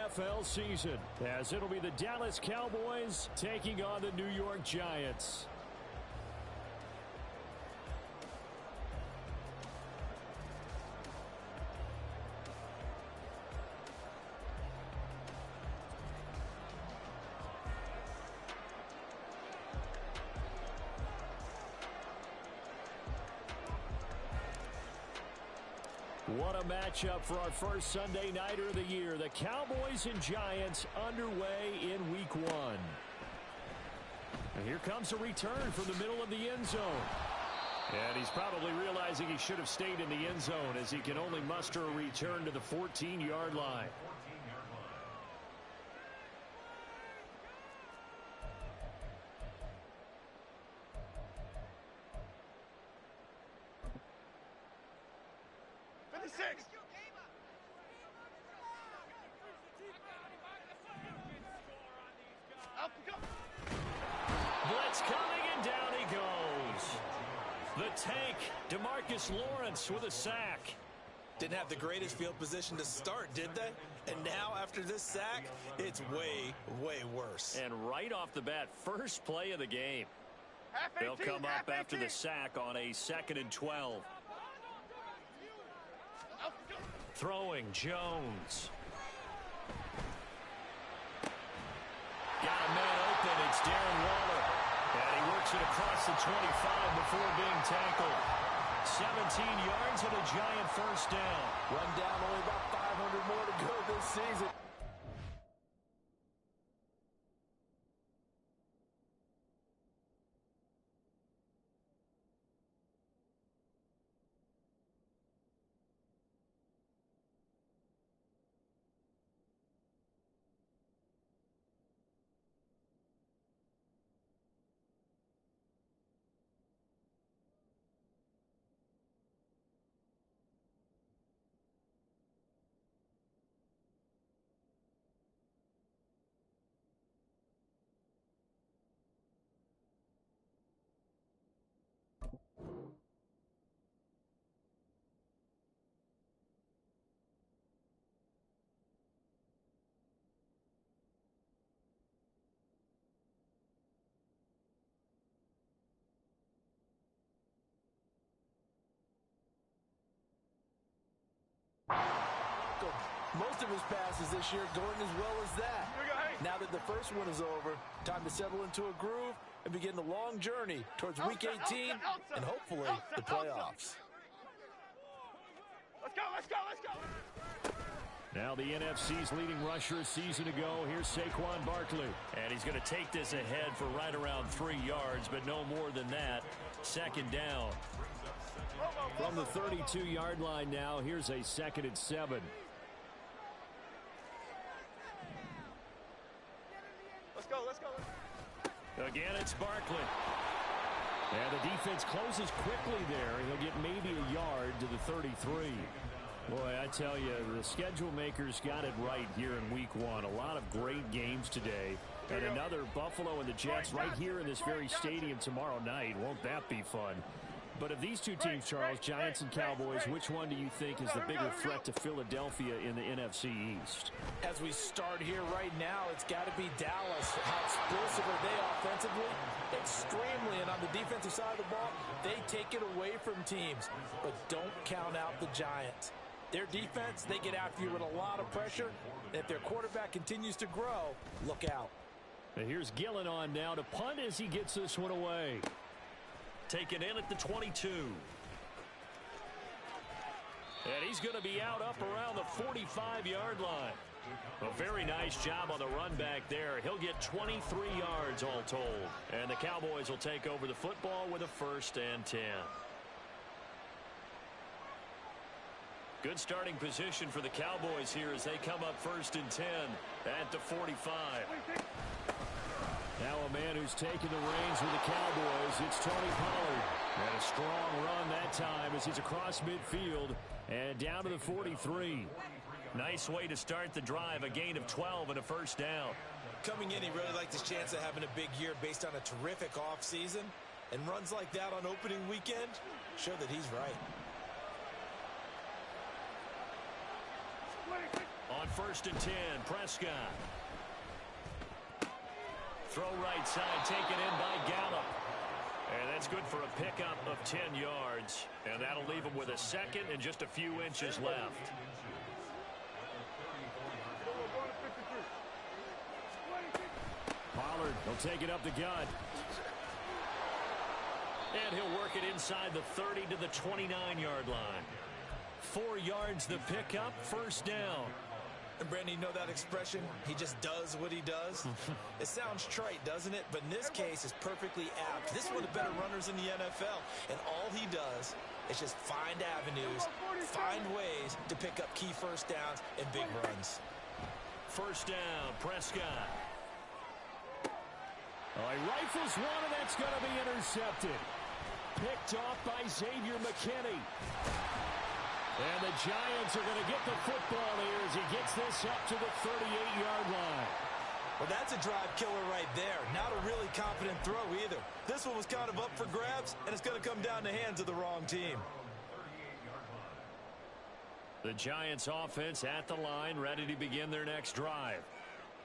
NFL season, as it'll be the Dallas Cowboys taking on the New York Giants. What a matchup for our first Sunday nighter of the year. The Cowboys and Giants underway in week 1. And here comes a return from the middle of the end zone. And he's probably realizing he should have stayed in the end zone, as he can only muster a return to the 14-yard line. Blitz coming, and down he goes. The tank, Lawrence with a sack. Didn't have the greatest field position to start, did they? And now, after this sack, it's way, way worse. And right off the bat, first play of the game. They'll come up after the sack on a 2nd and 12. Throwing, Jones. Got a man open. It's Darren Waller. And he works it across the 25 before being tackled. 17 yards and a giant first down. Run down, only about 500 more to go this season. Most of his passes this year going as well as that. Now that the first one is over, time to settle into a groove and begin the long journey towards Week 18 and hopefully the playoffs. Let's go, let's go, let's go. Now the NFC's leading rusher a season ago. Here's Saquon Barkley. And he's going to take this ahead for right around 3 yards, but no more than that. 2nd down. From the 32-yard line now, here's a 2nd and 7. Let's go, let's go. Again, it's Barkley. And the defense closes quickly there. He'll get maybe a yard to the 33. Boy, I tell you, the schedule makers got it right here in week 1. A lot of great games today. And another Buffalo and the Jets right here in this very stadium tomorrow night. Won't that be fun? But of these two teams, Charles, Giants and Cowboys, which one do you think is the bigger threat to Philadelphia in the NFC East? As we start here right now, it's got to be Dallas. How explosive are they offensively? Extremely. And on the defensive side of the ball, they take it away from teams. But don't count out the Giants. Their defense, they get after you with a lot of pressure. And if their quarterback continues to grow, look out. And here's Gillen on now to punt as he gets this one away. Taken in at the 22. And he's going to be out up around the 45-yard line. A very nice job on the run back there. He'll get 23 yards all told. And the Cowboys will take over the football with a 1st and 10. Good starting position for the Cowboys here as they come up 1st and 10 at the 45. Now a man who's taken the reins with the Cowboys, it's Tony Pollard. And a strong run that time as he's across midfield and down to the 43. Nice way to start the drive, a gain of 12 and a 1st down. Coming in, he really liked his chance of having a big year based on a terrific offseason. And runs like that on opening weekend show that he's right. On 1st and 10, Prescott. Throw right side, taken in by Gallup. And that's good for a pickup of 10 yards. And that'll leave him with a second and just a few inches left. Pollard, he'll take it up the gut. And he'll work it inside the 30 to the 29-yard line. 4 yards the pickup, first down. And Brandon, you know that expression? He just does what he does. It sounds trite, doesn't it? But in this case, it's perfectly apt. This is one of the better runners in the NFL. And all he does is just find avenues, find ways to pick up key first downs and big runs. First down, Prescott. Oh, he rifles one, and that's going to be intercepted. Picked off by Xavier McKinney. And the Giants are going to get the football here as he gets this up to the 38-yard line. Well, that's a drive killer right there. Not a really confident throw either. This one was kind of up for grabs, and it's going to come down the hands of the wrong team. The Giants offense at the line, ready to begin their next drive.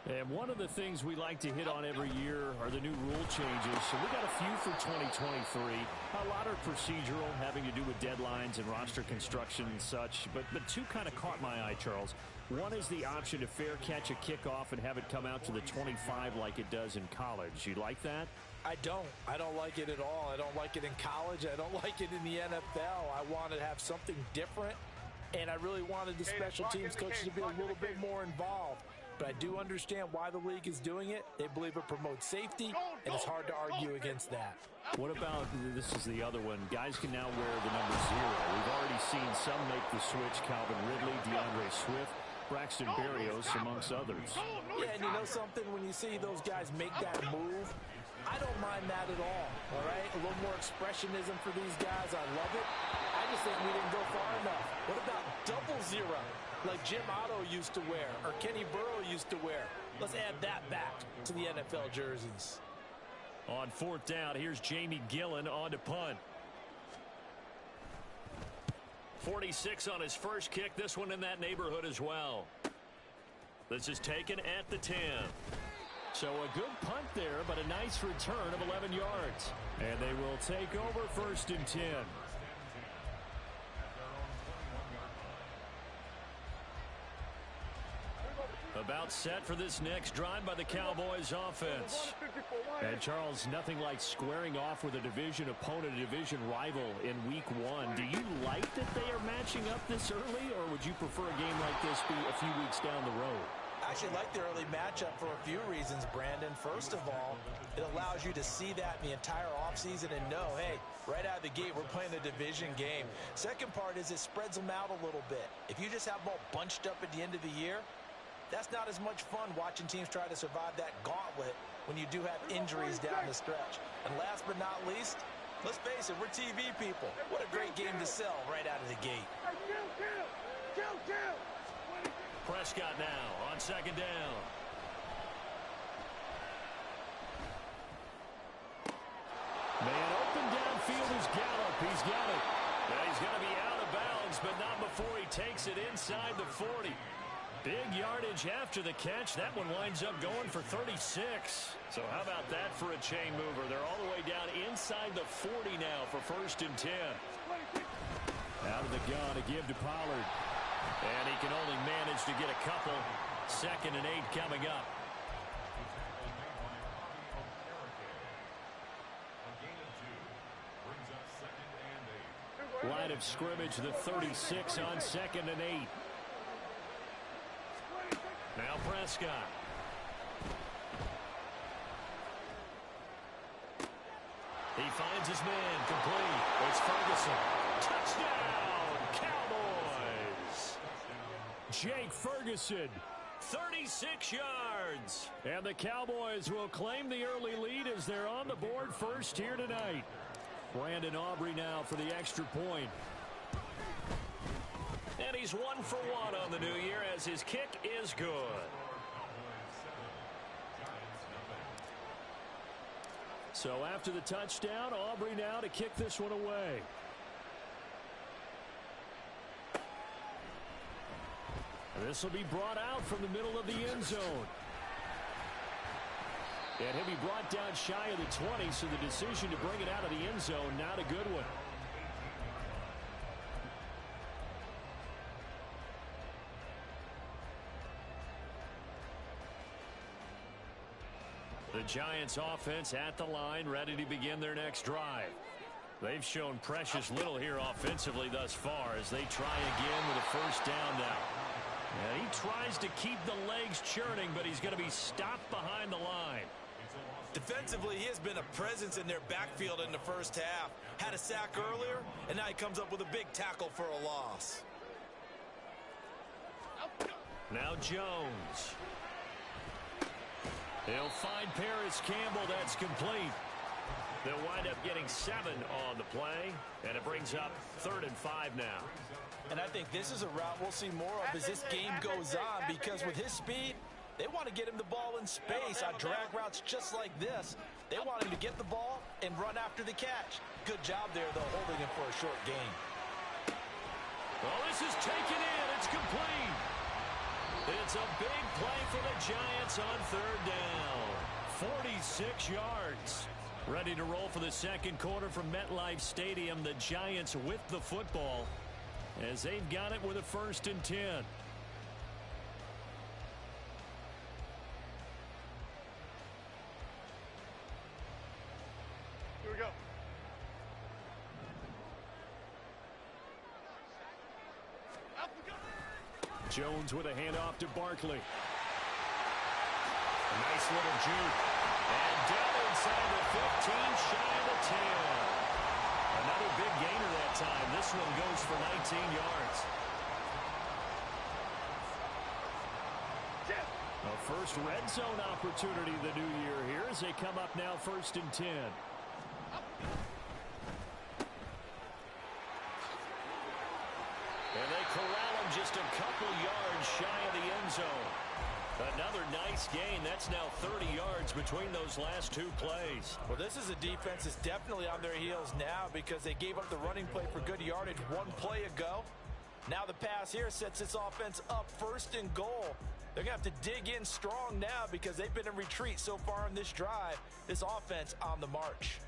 And one of the things we like to hit on every year are the new rule changes. So we got a few for 2023. A lot are procedural, having to do with deadlines and roster construction and such. But two kind of caught my eye, Charles. One is the option to fair catch a kickoff and have it come out to the 25 like it does in college. You like that? I don't. I don't like it at all. I don't like it in college. I don't like it in the NFL. I want to have something different. And I really wanted the special teams coaches to be a little bit more involved. But I do understand why the league is doing it. They believe it promotes safety, and it's hard to argue against that. What about, this is the other one, guys can now wear the number 0. We've already seen some make the switch, Calvin Ridley, DeAndre Swift, Braxton Berrios, amongst others. Yeah, and you know something? When you see those guys make that move, I don't mind that at all right? A little more expressionism for these guys. I love it. I just think we didn't go far enough. What about double 0? Like Jim Otto used to wear, or Kenny Burrow used to wear. Let's add that back to the NFL jerseys. On 4th down, here's Jamie Gillen on to punt. 46 on his first kick. This one in that neighborhood as well. This is taken at the 10. So a good punt there, but a nice return of 11 yards. And they will take over 1st and 10. About set for this next drive by the Cowboys offense. And Charles, nothing like squaring off with a division opponent, a division rival in week 1. Do you like that they are matching up this early, or would you prefer a game like this be a few weeks down the road? I actually like the early matchup for a few reasons, Brandon. First of all, it allows you to see that in the entire offseason and know, hey, right out of the gate, we're playing a division game. Second part is it spreads them out a little bit. If you just have them all bunched up at the end of the year, that's not as much fun watching teams try to survive that gauntlet when you do have injuries down the stretch. And last but not least, let's face it, we're TV people. What a great game to sell right out of the gate. Prescott now on 2nd down. Man open downfield is Gallup. He's got it. Now he's going to be out of bounds, but not before he takes it inside the 40. Big yardage after the catch. That one winds up going for 36. So how about that for a chain mover? They're all the way down inside the 40 now for 1st and 10. Out of the gun to give to Pollard. And he can only manage to get a couple. 2nd and 8 coming up. Line of scrimmage, the 36 on 2nd and 8. Now Prescott. He finds his man, complete. It's Ferguson. Touchdown, Cowboys. Jake Ferguson, 36 yards. And the Cowboys will claim the early lead as they're on the board first here tonight. Brandon Aubrey now for the extra point. And he's 1 for 1 on the new year as his kick is good. So after the touchdown, Aubrey now to kick this one away. And this will be brought out from the middle of the end zone. And he'll be brought down shy of the 20, so the decision to bring it out of the end zone, not a good one. The Giants offense at the line, ready to begin their next drive. They've shown precious little here offensively thus far as they try again with a first down now. And he tries to keep the legs churning, but he's going to be stopped behind the line. Defensively, he has been a presence in their backfield in the first half. Had a sack earlier, and now he comes up with a big tackle for a loss. Now Jones. He'll find Paris Campbell. That's complete. They'll wind up getting 7 on the play, and it brings up 3rd and 5 now. And I think this is a route we'll see more of as this game goes on, because with his speed, they want to get him the ball in space on drag routes just like this. They want him to get the ball and run after the catch. Good job there, though, holding him for a short gain. Well, this is taken in. It's complete. It's a big play for the Giants on 3rd down. 46 yards. Ready to roll for the second quarter from MetLife Stadium. The Giants with the football as they've got it with a 1st and 10. Here we go. Jones with a handoff to Barkley. A nice little juke. And down inside the 15, shy of the 10. Another big gainer that time. This one goes for 19 yards. A first red zone opportunity the new year here as they come up now 1st and 10. And they corral him just a couple yards shy of the end zone. Another nice gain. That's now 30 yards between those last 2 plays. Well, this is a defense that's definitely on their heels now because they gave up the running play for good yardage 1 play ago. Now the pass here sets this offense up 1st and goal. They're going to have to dig in strong now because they've been in retreat so far on this drive. This offense on the march.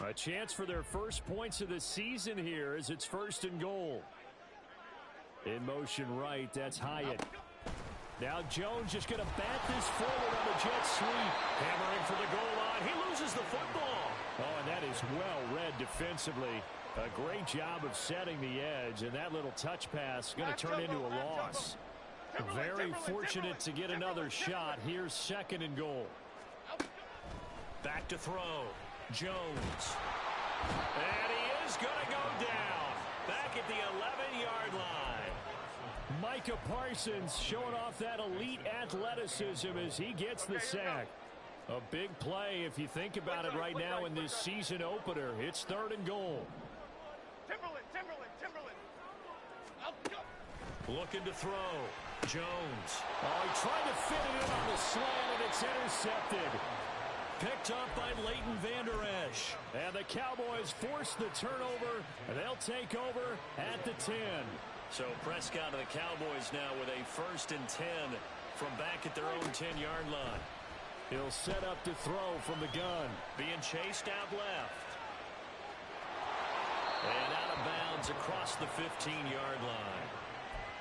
A chance for their first points of the season here as it's 1st and goal. In motion right, that's Hyatt. Now Jones just going to bat this forward on the jet sweep. Hammering for the goal line. He loses the football. Oh, and that is well read defensively. A great job of setting the edge, and that little touch pass going to turn into a loss. Very fortunate to get another shot. Here's 2nd and goal. Back to throw. Jones. And he is going to go down. Back at the 11-yard line. Micah Parsons showing off that elite athleticism as he gets the sack. A big play if you think about it right now in this season opener. It's 3rd and goal. Timberland. Looking to throw. Jones. Oh, he tried to fit it in on the slant, and it's intercepted. Picked up by Leighton Vander Esch. And the Cowboys force the turnover, and they'll take over at the 10. So Prescott and the Cowboys now with a 1st and 10 from back at their own 10-yard line. He'll set up to throw from the gun. Being chased out left. And out of bounds across the 15-yard line.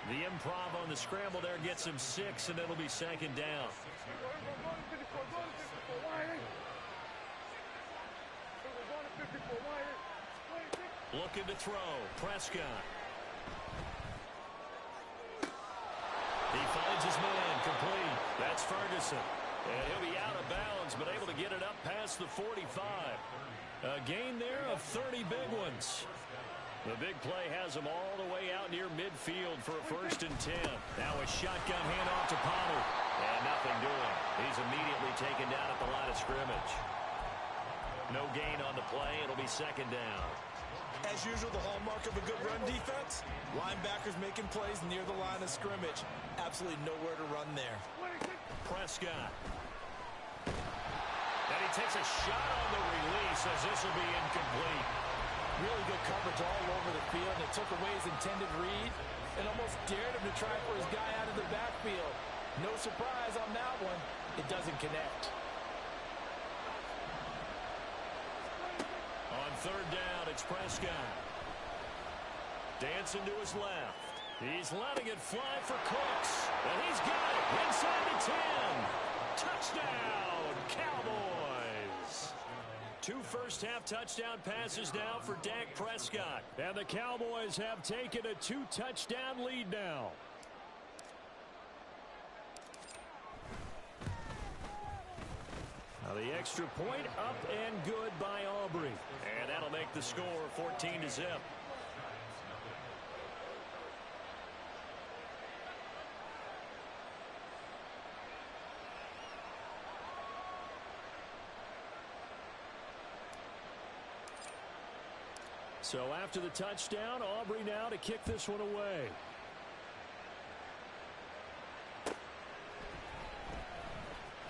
The improv on the scramble there gets him 6, and it'll be 2nd down. Looking to throw. Prescott. He finds his man complete. That's Ferguson. And he'll be out of bounds, but able to get it up past the 45. A gain there of 30 big ones. The big play has him all the way out near midfield for a 1st and 10. Now a shotgun handoff to Pollard. And nothing doing. He's immediately taken down at the line of scrimmage. No gain on the play. It'll be 2nd down. As usual, the hallmark of a good run defense, linebackers making plays near the line of scrimmage. Absolutely nowhere to run there. Prescott. And he takes a shot on the release as this will be incomplete. Really good coverage all over the field, and it took away his intended read and almost dared him to try for his guy out of the backfield. No surprise on that one. It doesn't connect. On third down, it's Prescott. Dancing to his left. He's letting it fly for Cooks. And he's got it inside the 10. Touchdown, Cowboys. 2 first-half touchdown passes now for Dak Prescott. And the Cowboys have taken a 2-touchdown lead now. Now the extra point up and good by Aubrey. And that'll make the score 14-0. So after the touchdown, Aubrey now to kick this one away.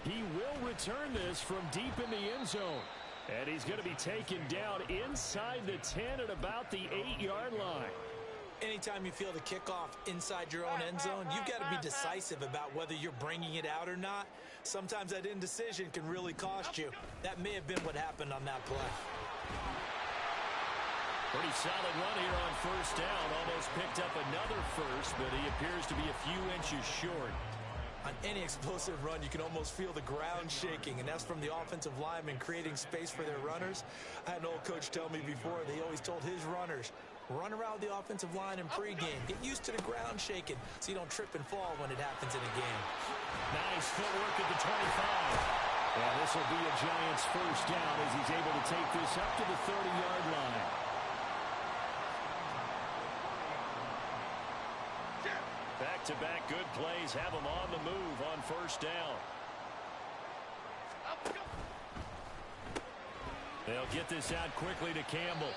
He will return this from deep in the end zone. And he's going to be taken down inside the 10 at about the 8-yard line. Anytime you feel the kickoff inside your own end zone, you've got to be decisive about whether you're bringing it out or not. Sometimes that indecision can really cost you. That may have been what happened on that play. Pretty solid run here on first down. Almost picked up another first, but he appears to be a few inches short. On any explosive run, you can almost feel the ground shaking, and that's from the offensive linemen creating space for their runners. I had an old coach tell me before, they always told his runners, run around the offensive line in pregame. Get used to the ground shaking so you don't trip and fall when it happens in a game. Nice footwork at the 25. And this will be a Giants first down as he's able to take this up to the 30-yard line. Back-to-back good plays have him on the move on first down. They'll get this out quickly to Campbell.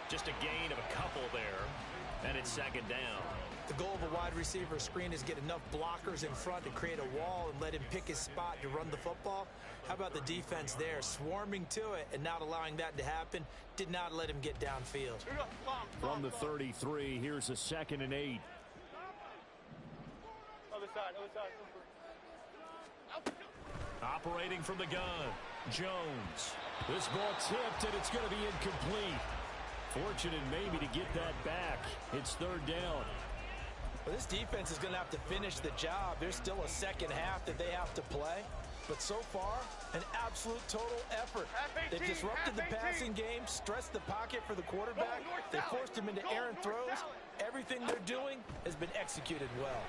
Just a gain of a couple there, and it's second down. The goal of a wide receiver screen is get enough blockers in front to create a wall and let him pick his spot to run the football. How about the defense there, swarming to it and not allowing that to happen? Did not let him get downfield. From the 33, here's a 2nd and 8. Operating from the gun, Jones. This ball tipped, and it's going to be incomplete. Fortunate maybe to get that back. It's third down. Well, this defense is going to have to finish the job. There's still a second half that they have to play. But so far, an absolute total effort. They've disrupted the passing game, stressed the pocket for the quarterback. They forced him into errant throws. Everything they're doing has been executed well.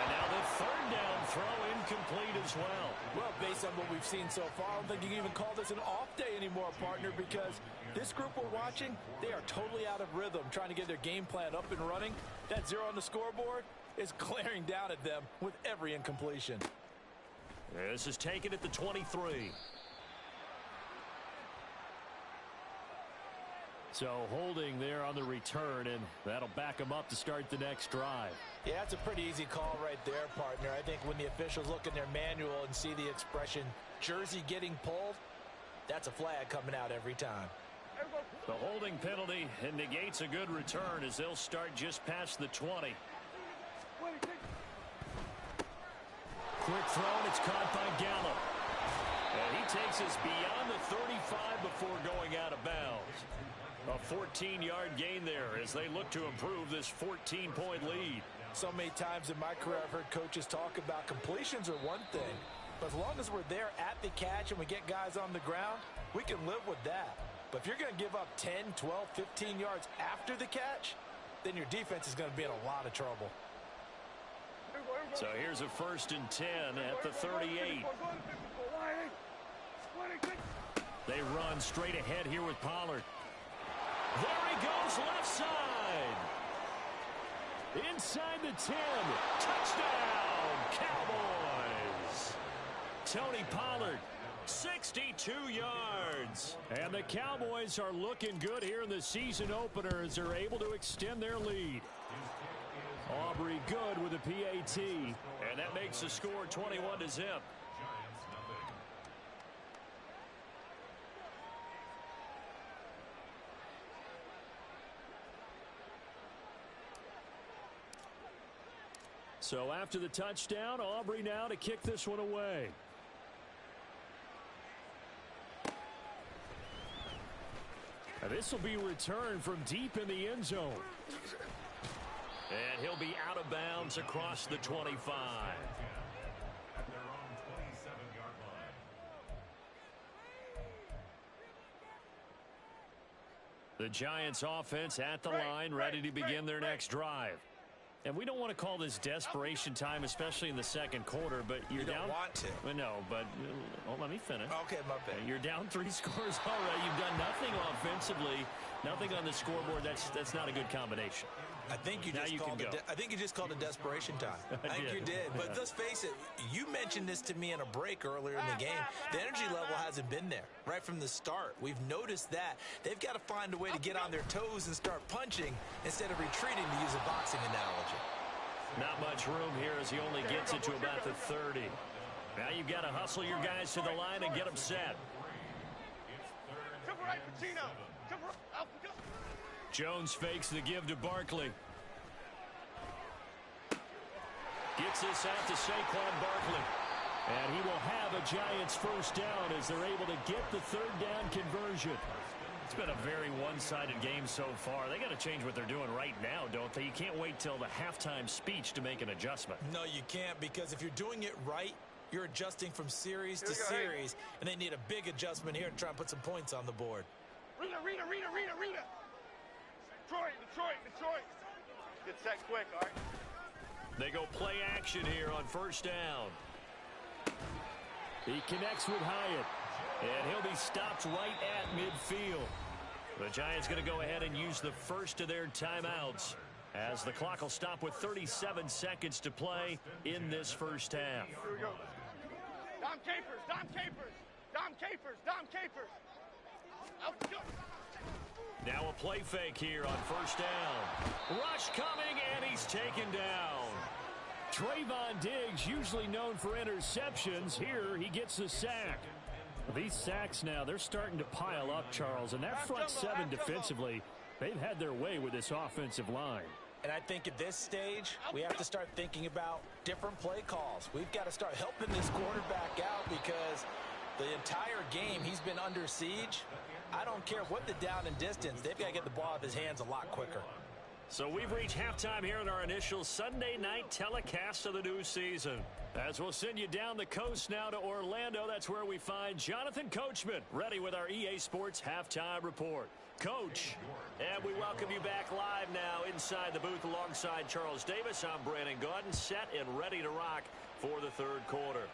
And now the third down throw incomplete as well. Well, based on what we've seen so far, I don't think you can even call this an off day anymore, partner, because this group we're watching, they are totally out of rhythm, trying to get their game plan up and running. That 0 on the scoreboard is glaring down at them with every incompletion. This is taken at the 23. So holding there on the return, and that'll back them up to start the next drive. Yeah, that's a pretty easy call right there, partner. I think when the officials look in their manual and see the expression jersey getting pulled, that's a flag coming out every time. The holding penalty negates a good return as they'll start just past the 20. Quick throw, and it's caught by Gallup. And he takes us beyond the 35 before going out of bounds. A 14-yard gain there as they look to improve this 14-point lead. So many times in my career I've heard coaches talk about completions are one thing, but as long as we're there at the catch and we get guys on the ground, we can live with that. But if you're going to give up 10, 12, 15 yards after the catch, then your defense is going to be in a lot of trouble. So here's a 1st and 10 at the 38. They run straight ahead here with Pollard. There he goes left side. Inside the 10. Touchdown, Cowboys. Tony Pollard, 62 yards. And the Cowboys are looking good here in the season opener as they're able to extend their lead. Aubrey good with a PAT. And that makes the score 21-0. So after the touchdown, Aubrey now to kick this one away. This will be returned from deep in the end zone. And he'll be out of bounds across the 25. The Giants offense at the line, ready to begin their next drive. And we don't want to call this desperation time, especially in the second quarter, but you're down. You don't want to. Well, no, but let me finish. Okay, my bad. You're down 3 scores already. You've done nothing offensively, nothing on the scoreboard. That's not a good combination. I think you just called it desperation time. I think you did. But let's face it, you mentioned this to me in a break earlier in the game. The energy level hasn't been there right from the start. We've noticed that. They've got to find a way to get on their toes and start punching instead of retreating, to use a boxing analogy. Not much room here as he only gets it to about the 30. Now you've got to hustle your guys to the line and get them set. Cover right, Pacino. Cover up. Jones fakes the give to Barkley. Gets this out to Saquon Barkley. And he will have a Giants first down as they're able to get the third down conversion. It's been a very one-sided game so far. They got to change what they're doing right now, don't they? You can't wait till the halftime speech to make an adjustment. No, you can't, because if you're doing it right, you're adjusting from series to series, and they need a big adjustment here to try and put some points on the board. Rita. Detroit. Get set quick, all right? They go play action here on first down. He connects with Hyatt, and he'll be stopped right at midfield. The Giants going to go ahead and use the first of their timeouts as the clock will stop with 37 seconds to play in this first half. Here we go. Dom Capers. Out we go. Now a play fake here on first down. Rush coming, and he's taken down. Trayvon Diggs, usually known for interceptions. Here he gets a sack. These sacks now, they're starting to pile up, Charles. And that front seven defensively, they've had their way with this offensive line. And I think at this stage, we have to start thinking about different play calls. We've got to start helping this quarterback out because the entire game he's been under siege. I don't care what the down and distance. They've got to get the ball out of his hands a lot quicker. So we've reached halftime here in our initial Sunday night telecast of the new season. As we'll send you down the coast now to Orlando, that's where we find Jonathan Coachman, ready with our EA Sports Halftime Report. Coach, and we welcome you back live now inside the booth alongside Charles Davis. I'm Brandon Gaudin, set and ready to rock for the third quarter.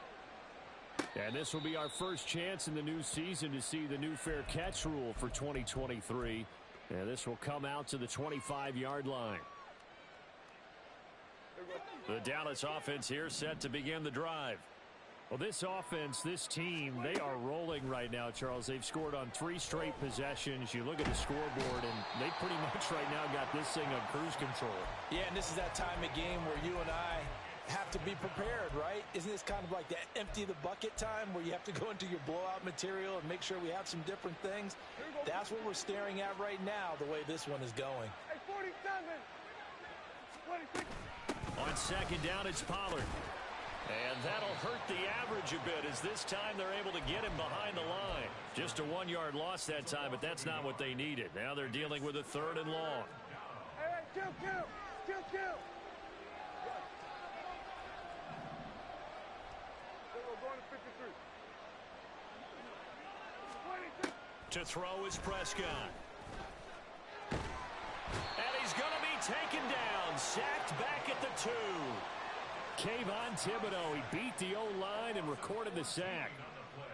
And this will be our first chance in the new season to see the new fair catch rule for 2023. And this will come out to the 25-yard line. The Dallas offense here set to begin the drive. Well, this offense, this team, they are rolling right now, Charles. They've scored on 3 straight possessions. You look at the scoreboard, and they pretty much right now got this thing on cruise control. Yeah, and this is that time of game where you and I have to be prepared, right? Isn't this kind of like that empty the bucket time where you have to go into your blowout material and make sure we have some different things? That's what we're staring at right now, the way this one is going. Hey, 47. 26. On second down, it's Pollard. And that'll hurt the average a bit as this time they're able to get him behind the line. Just a 1-yard loss that time, but that's not what they needed. Now they're dealing with a 3rd and long. Hey, kill. To throw is Prescott. And he's going to be taken down. Sacked back at the 2. Kayvon Thibodeau, he beat the O-line and recorded the sack.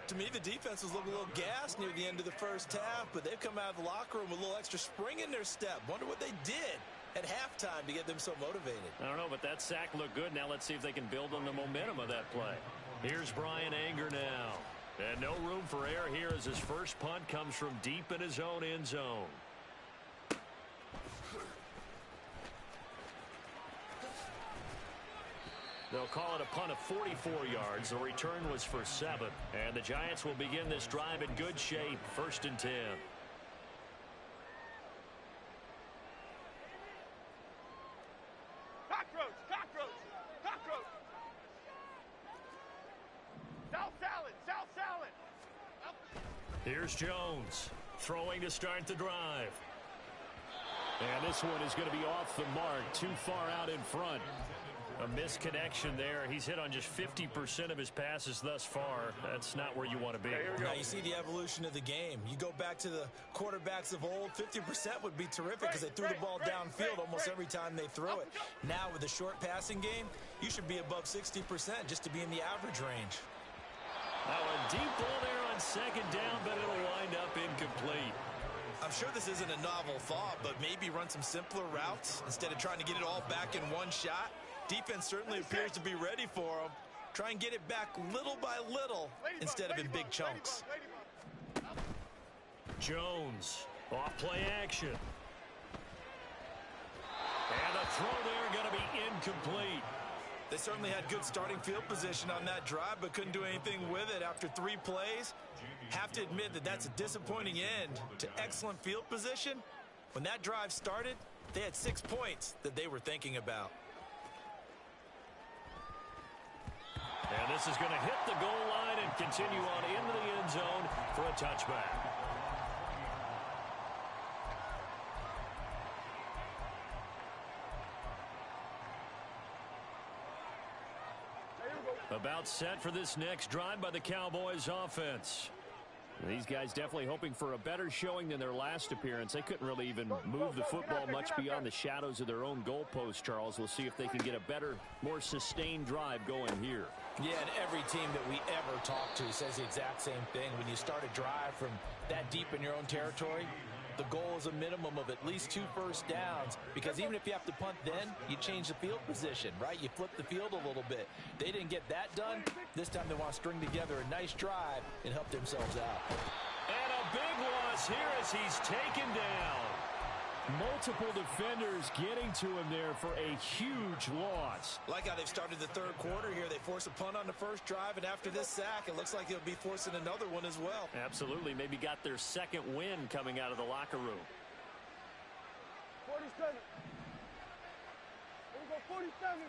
To me, the defense was looking a little gassed near the end of the first half, but they've come out of the locker room with a little extra spring in their step. Wonder what they did at halftime to get them so motivated. I don't know, but that sack looked good. Now let's see if they can build on the momentum of that play. Here's Brian Anger now. And no room for error here as his first punt comes from deep in his own end zone. They'll call it a punt of 44 yards. The return was for 7. And the Giants will begin this drive in good shape. 1st and 10. Cockroach. Here's Jones throwing to start the drive. And this one is going to be off the mark, too far out in front. A misconnection there. He's hit on just 50% of his passes thus far. That's not where you want to be. Now you see the evolution of the game. You go back to the quarterbacks of old, 50% would be terrific because they threw the ball downfield almost every time they threw it. Now with the short passing game, you should be above 60% just to be in the average range. Now a deep ball there on second down, but it'll wind up incomplete. I'm sure this isn't a novel thought, but maybe run some simpler routes instead of trying to get it all back in one shot. Defense certainly appears to be ready for him. Try and get it back little by little instead of in big chunks. Jones, off play action. And the throw there going to be incomplete. They certainly had good starting field position on that drive, but couldn't do anything with it after 3 plays. Have to admit that that's a disappointing end to excellent field position. When that drive started, they had 6 points that they were thinking about. And this is going to hit the goal line and continue on into the end zone for a touchback. About set for this next drive by the Cowboys offense. These guys definitely hoping for a better showing than their last appearance. They couldn't really even move the football much beyond the shadows of their own goalpost, Charles. We'll see if they can get a better, more sustained drive going here. Yeah, and every team that we ever talk to says the exact same thing. When you start a drive from that deep in your own territory, the goal is a minimum of at least 2 first downs, because even if you have to punt then, you change the field position, right? You flip the field a little bit. They didn't get that done. This time they want to string together a nice drive and help themselves out. And a big loss here as he's taken down. Multiple defenders getting to him there for a huge loss. Like how they've started the third quarter here. They force a punt on the first drive, and after this sack, it looks like they'll be forcing another one as well. Absolutely. Maybe got their second win coming out of the locker room. 47. Here we go, 47.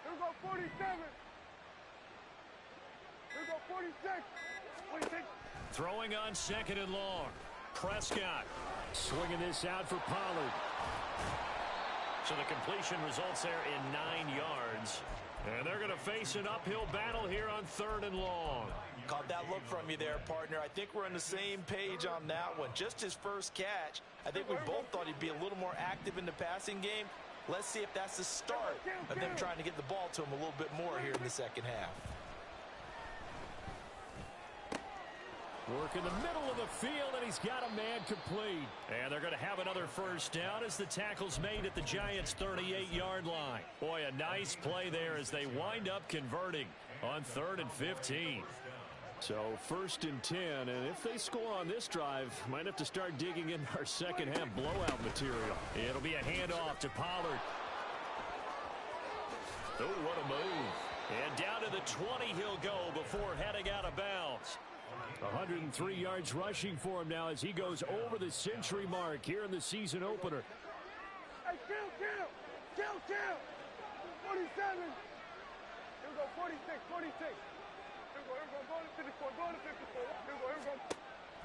Here we go, 47. Here we go, 46. 46. Throwing on second and long. Prescott swinging this out for Pollard. So the completion results there in 9 yards. And they're going to face an uphill battle here on third and long. Caught that look from you there, partner. I think we're on the same page on that one. Just his first catch. I think we both thought he'd be a little more active in the passing game. Let's see if that's the start of them trying to get the ball to him a little bit more here in the second half. Work in the middle of the field, and he's got a man complete. And they're going to have another first down as the tackle's made at the Giants' 38-yard line. Boy, a nice play there as they wind up converting on 3rd and 15. So 1st and 10, and if they score on this drive, might have to start digging in our second half blowout material. It'll be a handoff to Pollard. Oh, what a move. And down to the 20 he'll go before heading out of bounds. 103 yards rushing for him now as he goes over the century mark here in the season opener. Hey, kill. 47. Here we go, 46. Here we go, go to 54, go to 54. Here we go.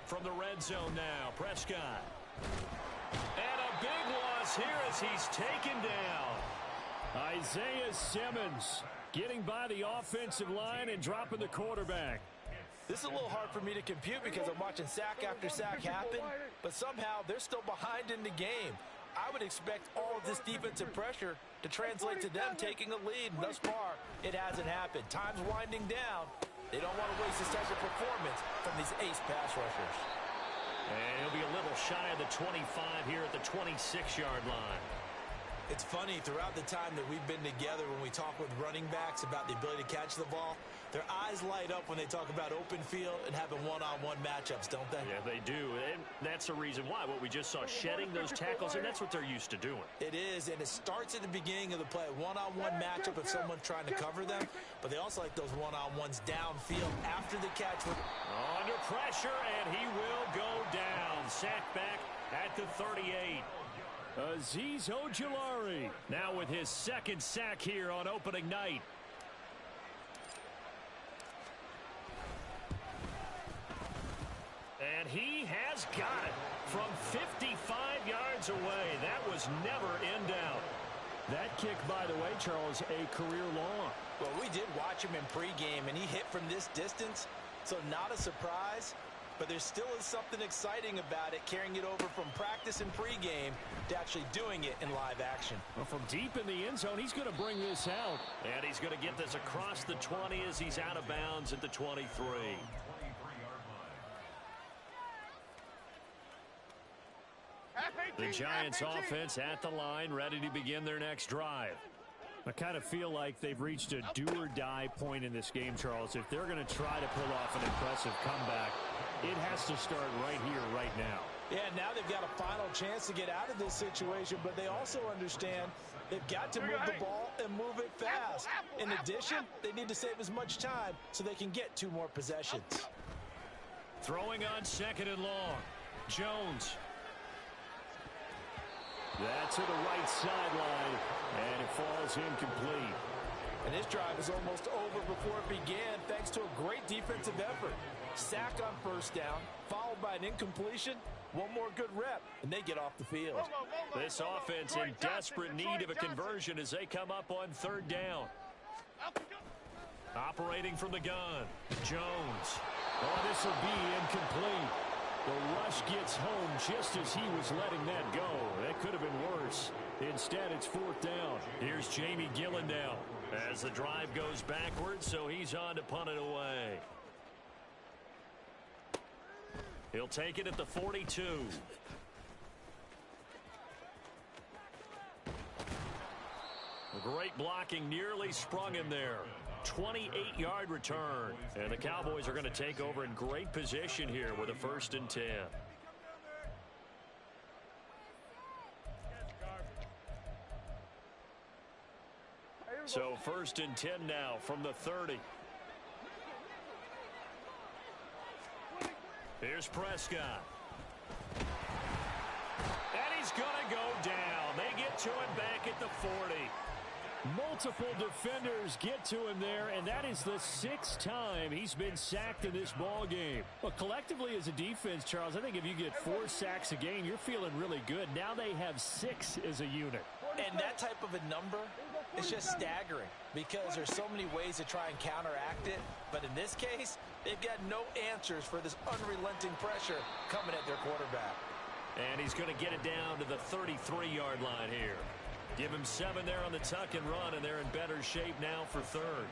From the red zone now, Prescott. And a big loss here as he's taken down. Isaiah Simmons getting by the offensive line and dropping the quarterback. This is a little hard for me to compute because I'm watching sack after sack happen, but somehow they're still behind in the game. I would expect all of this defensive pressure to translate to them taking a lead, and thus far, it hasn't happened. Time's winding down. They don't want to waste this type of performance from these ace pass rushers. And he'll be a little shy of the 25 here at the 26-yard line. It's funny, throughout the time that we've been together, when we talk with running backs about the ability to catch the ball, their eyes light up when they talk about open field and having one-on-one matchups, don't they? Yeah, they do. And that's the reason why. What we just saw, shedding those tackles, and that's what they're used to doing. It is, and it starts at the beginning of the play. One-on-one matchup if someone's trying to cover them, but they also like those one-on-ones downfield after the catch. Under pressure, and he will go down. Sacked back at the 38. Azeez Ojulari now with his second sack here on opening night. And he has got it from 55 yards away. That was never in doubt. That kick, by the way, Charles, a career long. Well, we did watch him in pregame, and he hit from this distance, so not a surprise. But there still is something exciting about it, carrying it over from practice and pregame to actually doing it in live action. Well, from deep in the end zone, he's going to bring this out. And he's going to get this across the 20 as he's out of bounds at the 23. The Giants offense at the line, ready to begin their next drive. I kind of feel like they've reached a do-or-die point in this game, Charles. If they're going to try to pull off an impressive comeback, it has to start right here, right now. Yeah, now they've got a final chance to get out of this situation, but they also understand they've got to move the ball and move it fast. In addition, they need to save as much time so they can get 2 more possessions. Throwing on 2nd and long. Jones. That to the right sideline, and it falls incomplete. And this drive is almost over before it began, thanks to a great defensive effort. Sack on 1st down, followed by an incompletion. 1 more good rep, and they get off the field. This offense in desperate need of a conversion as they come up on 3rd down. Operating from the gun, Jones. Oh, this will be incomplete. The rush gets home just as he was letting that go. That could have been worse. Instead, it's 4th down. Here's Jamie Gillendow as the drive goes backwards, so he's on to punt it away. He'll take it at the 42. Great blocking, nearly sprung him there. 28-yard return. And the Cowboys are going to take over in great position here with a 1st and 10. So 1st and 10 now from the 30. Here's Prescott. And he's going to go down. They get to him back at the 40. Multiple defenders get to him there, and that is the 6th time he's been sacked in this ball game. Well, collectively as a defense, Charles, I think if you get 4 sacks a game, you're feeling really good. Now they have 6 as a unit. And that type of a number is just staggering because there's so many ways to try and counteract it. But in this case, they've got no answers for this unrelenting pressure coming at their quarterback. And he's going to get it down to the 33-yard line here. Give him 7 there on the tuck and run, and they're in better shape now for 3rd.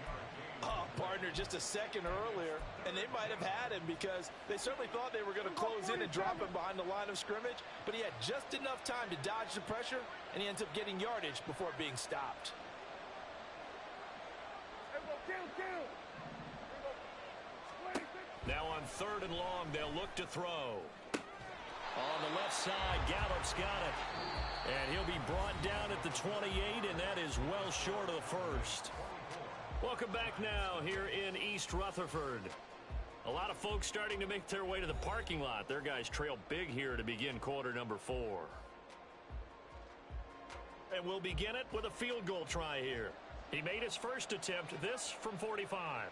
Oh, partner, just a second earlier, and they might have had him because they certainly thought they were going to close in and drop him behind the line of scrimmage, but he had just enough time to dodge the pressure, and he ends up getting yardage before being stopped. Now on 3rd and long, they'll look to throw. On the left side, Gallup's got it. And he'll be brought down at the 28, and that is well short of the 1st. Welcome back now here in East Rutherford. A lot of folks starting to make their way to the parking lot. Their guys trail big here to begin quarter number 4. And we'll begin it with a field goal try here. He made his first attempt, this from 45.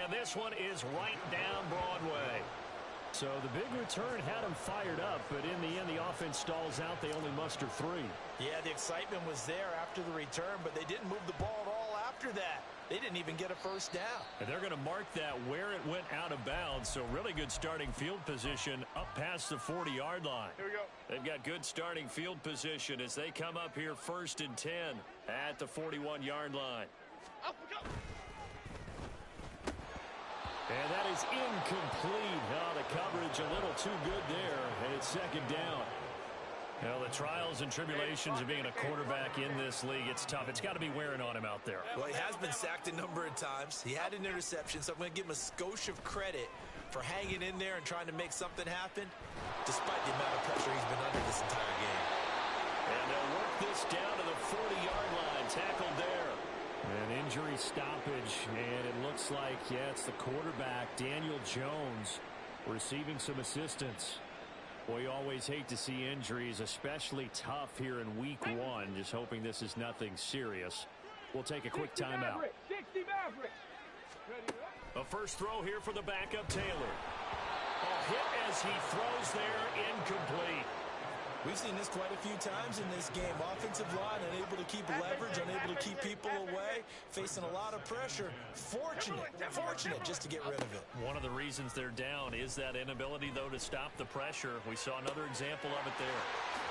And this one is right down Broadway. So the big return had him fired up, but in the end, the offense stalls out. They only muster 3. Yeah, the excitement was there after the return, but they didn't move the ball at all after that. They didn't even get a 1st down. And they're going to mark that where it went out of bounds, so really good starting field position up past the 40-yard line. Here we go. They've got good starting field position as they come up here 1st and 10 at the 41-yard line. Up we go. And that is incomplete. Oh, the coverage a little too good there, and it's 2nd down. Well, the trials and tribulations of being a quarterback in this league, it's tough. It's got to be wearing on him out there. Well, he has been sacked a number of times. He had an interception, so I'm going to give him a skosh of credit for hanging in there and trying to make something happen, despite the amount of pressure he's been under this entire game. And they'll work this down to the 40-yard line, tackled there. An injury stoppage, and it looks like, yeah, it's the quarterback, Daniel Jones, receiving some assistance. Well, you always hate to see injuries, especially tough here in week 1. Just hoping this is nothing serious. We'll take a quick timeout. 60 back. A first throw here for the backup Taylor. A hit as he throws there, incomplete. We've seen this quite a few times in this game. Offensive line unable to keep leverage, unable to keep people away, facing a lot of pressure. Fortunate just to get rid of it. One of the reasons they're down is that inability, though, to stop the pressure. We saw another example of it there.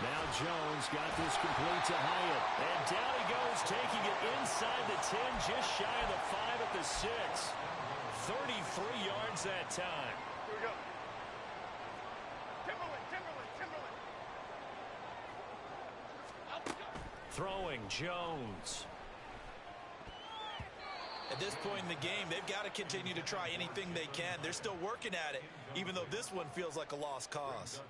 Now Jones got this complete to Hyatt. And down he goes, taking it inside the 10, just shy of the 5 at the 6. 33 yards that time. Here we go. Throwing Jones. At this point in the game, they've got to continue to try anything they can. They're still working at it, even though this one feels like a lost cause.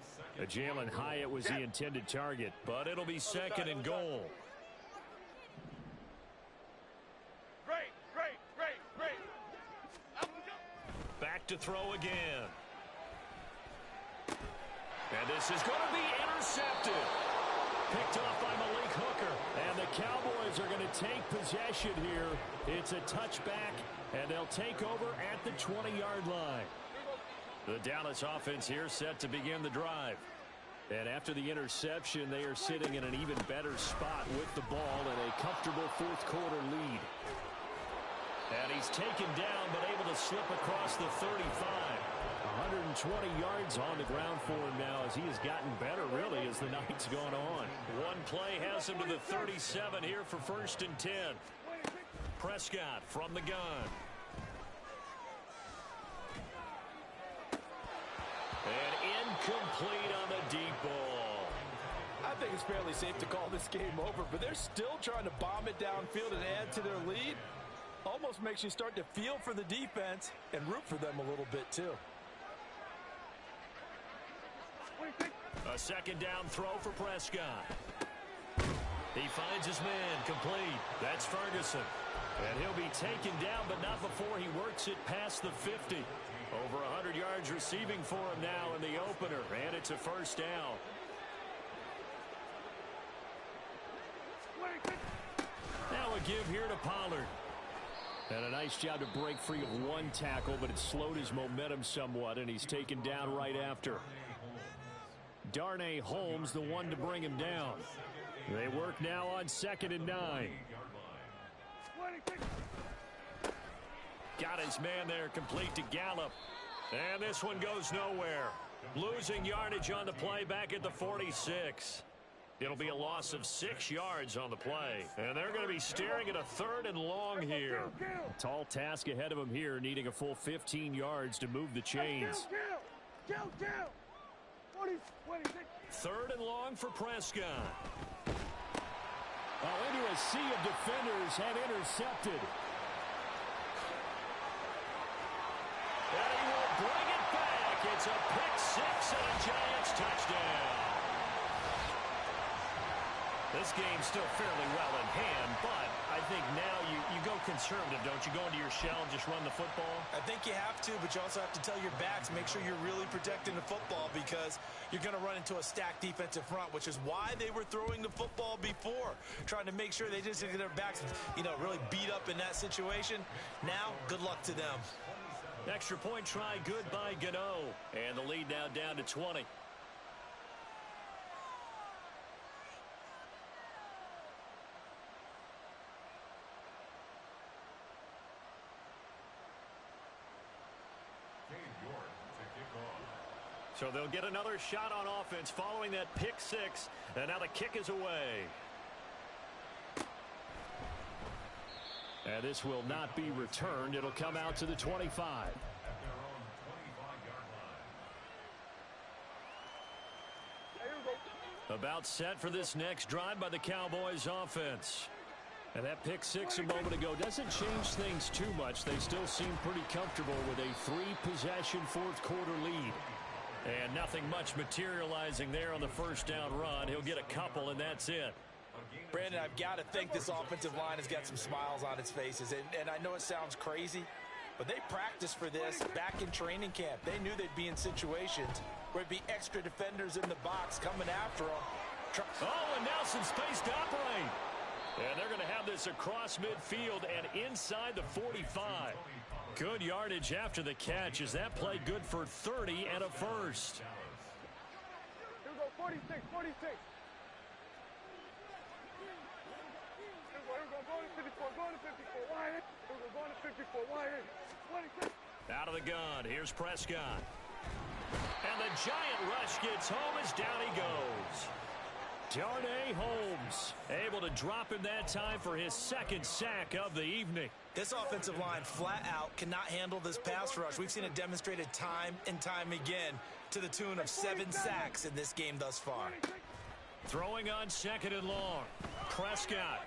Jalen Hyatt was the intended target, but it'll be second and goal. Great. Back to throw again. And this is going to be intercepted. Picked off by Malik Hooker. And the Cowboys are going to take possession here. It's a touchback, and they'll take over at the 20-yard line. The Dallas offense here set to begin the drive. And after the interception, they are sitting in an even better spot with the ball and a comfortable fourth-quarter lead. And he's taken down, but able to slip across the 35. 120 yards on the ground for him now as he has gotten better, really, as the night's gone on. One play has him to the 37 here for 1st and 10. Prescott from the gun. And incomplete on the deep ball. I think it's fairly safe to call this game over, but they're still trying to bomb it downfield and add to their lead. Almost makes you start to feel for the defense and root for them a little bit, too. A second down throw for Prescott. He finds his man complete. That's Ferguson. And he'll be taken down, but not before he works it past the 50. Over 100 yards receiving for him now in the opener. And it's a first down. Now a give here to Pollard. And a nice job to break free of one tackle, but it slowed his momentum somewhat, and he's taken down right after. Darnay Holmes, the one to bring him down. They work now on 2nd and 9. Got his man there, complete to Gallup. And this one goes nowhere. Losing yardage on the play back at the 46. It'll be a loss of 6 yards on the play. And they're going to be staring at a 3rd and long here. A tall task ahead of them here, needing a full 15 yards to move the chains. 3rd and long for Prescott. Oh, into a sea of defenders and intercepted. And he will bring it back. It's a pick 6 and a Giants touchdown. This game's still fairly well in hand, but I think now you go conservative, don't you? Go into your shell and just run the football? I think you have to, but you also have to tell your backs, make sure you're really protecting the football because you're going to run into a stacked defensive front, which is why they were throwing the football before, trying to make sure they just get their backs, really beat up in that situation. Now, good luck to them. Extra point try, good by Gano. And the lead now down to 20. So they'll get another shot on offense following that pick 6. And now the kick is away. And this will not be returned. It'll come out to the 25. About set for this next drive by the Cowboys offense. And that pick 6 a moment ago doesn't change things too much. They still seem pretty comfortable with a 3-possession fourth-quarter lead. And nothing much materializing there on the first down run. He'll get a couple, and that's it. Brandon, I've got to think this offensive line has got some smiles on its faces. And I know it sounds crazy, but they practiced for this back in training camp. They knew they'd be in situations where it'd be extra defenders in the box coming after them. Oh, and now some space to operate. And they're going to have this across midfield and inside the 45. Good yardage after the catch as that play good for 30 and a first. Here we go, 46, 46. Here we go, going to 54, going to 54, wide. Here we go, going to 54, wide. 26. Out of the gun, here's Prescott. And the giant rush gets home as down he goes. Darnay Holmes able to drop him that time for his second sack of the evening. This offensive line flat out cannot handle this pass rush. We've seen it demonstrated time and time again to the tune of 7 sacks in this game thus far. Throwing on second and long. Prescott.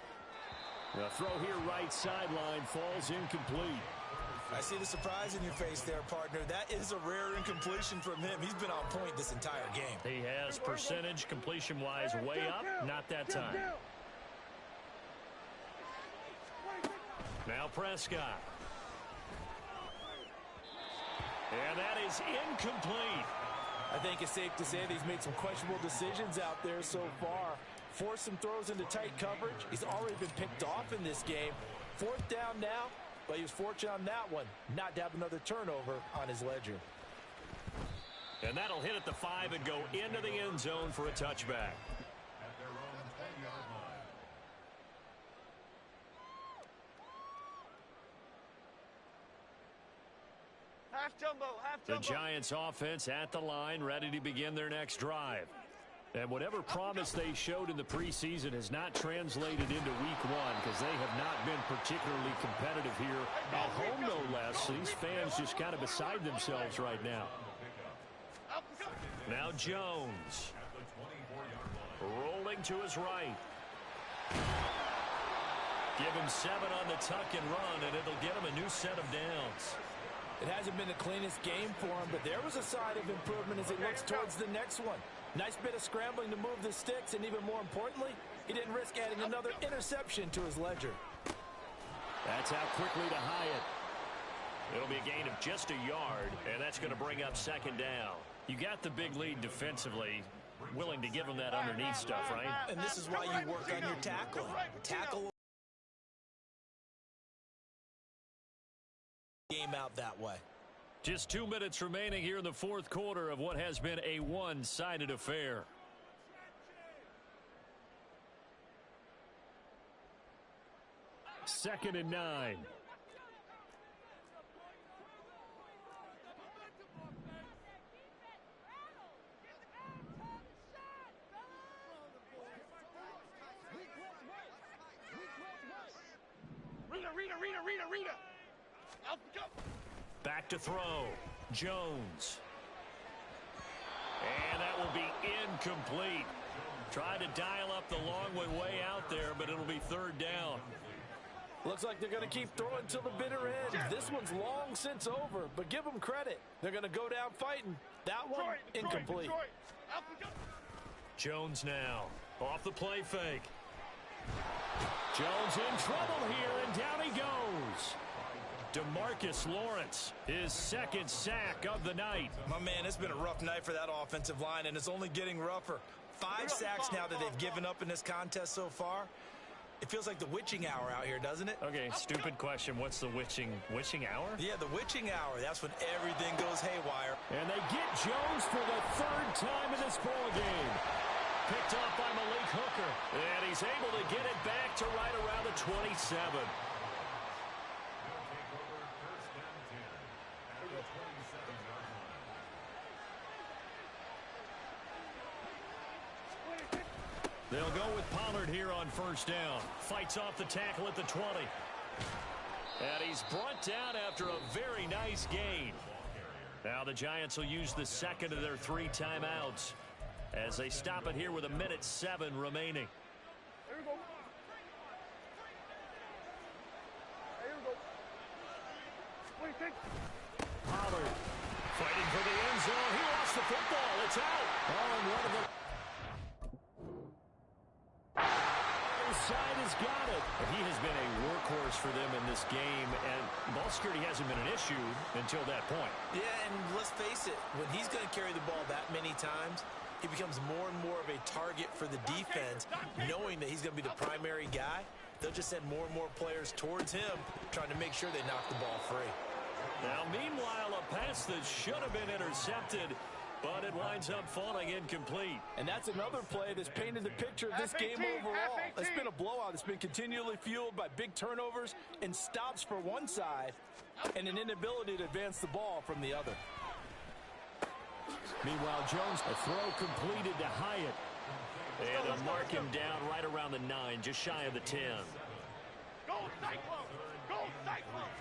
The throw here right sideline falls incomplete. I see the surprise in your face there, partner. That is a rare incompletion from him. He's been on point this entire game. He has percentage completion-wise way up. Not that time. Now Prescott. And that is incomplete. I think it's safe to say that he's made some questionable decisions out there so far. Forced some throws into tight coverage. He's already been picked off in this game. 4th down now. But he was fortunate on that one, not to have another turnover on his ledger. And that'll hit at the 5 and go into the end zone for a touchback. Half jumbo, half jumbo. The Giants offense at the line, ready to begin their next drive. And whatever promise they showed in the preseason has not translated into week 1 because they have not been particularly competitive here. At home, no less. These fans just kind of beside themselves right now. Now Jones. Rolling to his right. Give him 7 on the tuck and run, and it'll get him a new set of downs. It hasn't been the cleanest game for him, but there was a sign of improvement as he looks towards the next one. Nice bit of scrambling to move the sticks, and even more importantly, he didn't risk adding another interception to his ledger. That's out quickly to Hyatt. It'll be a gain of just a yard, and that's going to bring up 2nd down. You got the big lead defensively, willing to give him that underneath stuff, right? And this is why you work on your tackling. Tackle game out that way. Just 2 minutes remaining here in the 4th quarter of what has been a one-sided affair. Second and 9. Rita. Back to throw. Jones. And that will be incomplete. Tried to dial up the long way out there, but it'll be 3rd down. Looks like they're going to keep throwing till the bitter end. This one's long since over, but give them credit. They're going to go down fighting. That one, incomplete. Jones now. Off the play fake. Jones in trouble here, and down he goes. DeMarcus Lawrence, his 2nd sack of the night. My man, it's been a rough night for that offensive line, and it's only getting rougher. 5 sacks now that they've given up in this contest so far. It feels like the witching hour out here, doesn't it? Okay, stupid question. What's the witching hour? Yeah, the witching hour. That's when everything goes haywire. And they get Jones for the 3rd time in this ball game. Picked off by Malik Hooker. And he's able to get it back to right around the 27. They'll go with Pollard here on 1st down. Fights off the tackle at the 20. And he's brought down after a very nice gain. Now the Giants will use the 2nd of their 3 timeouts as they stop it here with 1:07 remaining. Here we go. Here we go. 26. Pollard fighting for the end zone. He lost the football. It's out. Oh, and one of the side has got it. He has been a workhorse for them in this game, and ball security hasn't been an issue until that point. Yeah, and let's face it, when he's going to carry the ball that many times, he becomes more and more of a target for the defense, knowing that he's going to be the primary guy. they'll just send more and more players towards him, trying to make sure they knock the ball free. Now, meanwhile, a pass that should have been intercepted, but it winds up falling incomplete. And that's another play that's painted the picture of this game overall. It's been a blowout. It's been continually fueled by big turnovers and stops for one side and an inability to advance the ball from the other. Meanwhile, Jones, a throw completed to Hyatt. And they'll mark him down right around the 9, just shy of the 10. Go Cyclones! Go Cyclones!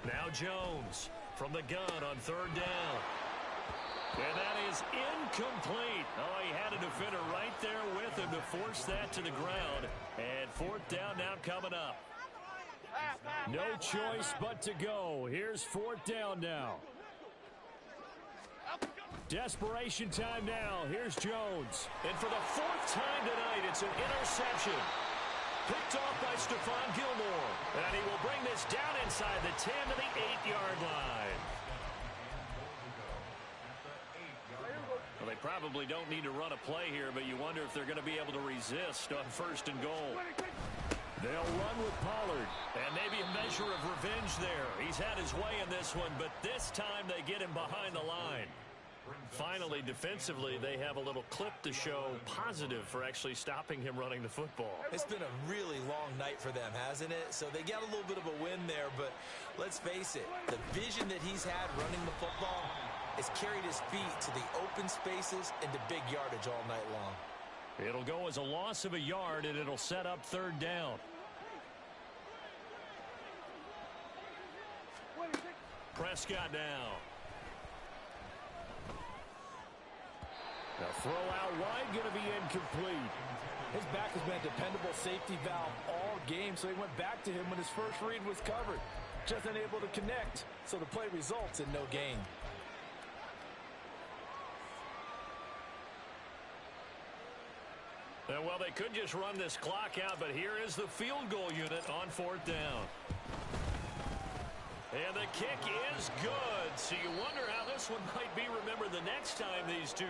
Now Jones from the gun on 3rd down. And that is incomplete. Oh, he had a defender right there with him to force that to the ground. And 4th down now coming up. No choice but to go. Here's 4th down now. Desperation time now. Here's Jones. And for the 4th time tonight, it's an interception. Picked off by Stephon Gilmore. And he will bring this down inside the 10 to the 8-yard line. Well, they probably don't need to run a play here, but you wonder if they're going to be able to resist on 1st and goal. They'll run with Pollard. And maybe a measure of revenge there. He's had his way in this one, but this time they get him behind the line. Finally, defensively, they have a little clip to show positive for actually stopping him running the football. It's been a really long night for them, hasn't it? So they got a little bit of a win there, but let's face it, the vision that he's had running the football has carried his feet to the open spaces and to big yardage all night long. It'll go as a loss of a yard, and it'll set up 3rd down. Prescott now. The throw out wide going to be incomplete. His back has been a dependable safety valve all game, so he went back to him when his first read was covered. Just unable to connect, so the play results in no gain. Well, they could just run this clock out, but here is the field goal unit on 4th down. And the kick is good, so you wonder how this one might be remembered the next time these two